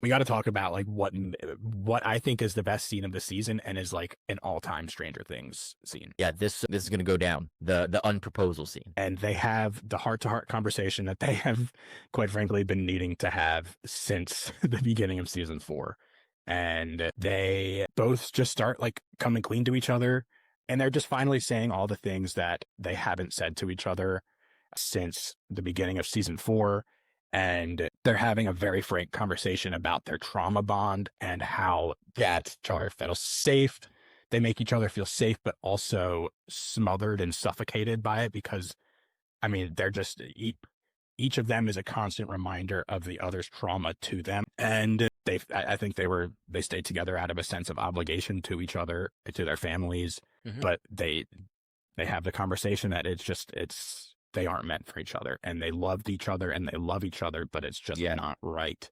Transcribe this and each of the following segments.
we got to talk about like what I think is the best scene of the season and is like an all-time Stranger Things scene. Yeah, this is gonna go down. The unproposal scene. And they have the heart-to-heart conversation that they have, quite frankly, been needing to have since the beginning of season 4. And they both just start like coming clean to each other, and they're just finally saying all the things that they haven't said to each other since the beginning of season 4. And they're having a very frank conversation about their trauma bond and how that jar feels safe. They make each other feel safe, but also smothered and suffocated by it because, I mean, they're just each of them is a constant reminder of the other's trauma to them. And I think they stayed together out of a sense of obligation to each other, to their families, Hmm. but they have the conversation that they aren't meant for each other, and they loved each other and they love each other, but it's just Yeah, not right.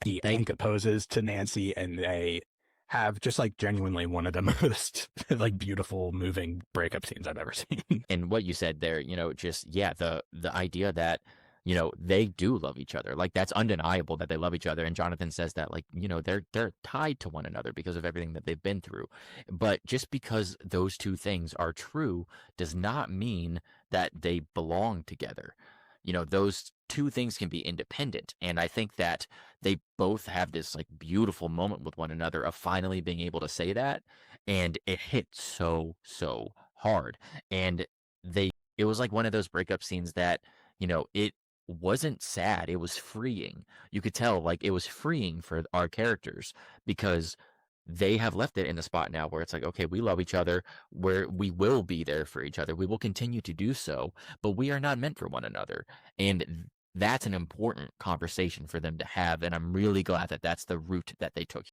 He they proposes to Nancy, and they have just like genuinely one of the most like beautiful, moving breakup scenes I've ever seen. and what you said there, just yeah, the idea that they do love each other. Like that's undeniable that they love each other. And Jonathan says that like they're tied to one another because of everything that they've been through. But just because those two things are true does not mean that they belong together. Those two things can be independent. And I think that they both have this like beautiful moment with one another of finally being able to say that. And it hit so hard. And it was like one of those breakup scenes that, it wasn't sad, it was freeing. You could tell, like, it was freeing for our characters because they have left it in the spot now where it's like, okay, we love each other, where we will be there for each other. We will continue to do so, but we are not meant for one another. And that's an important conversation for them to have. And I'm really glad that that's the route that they took.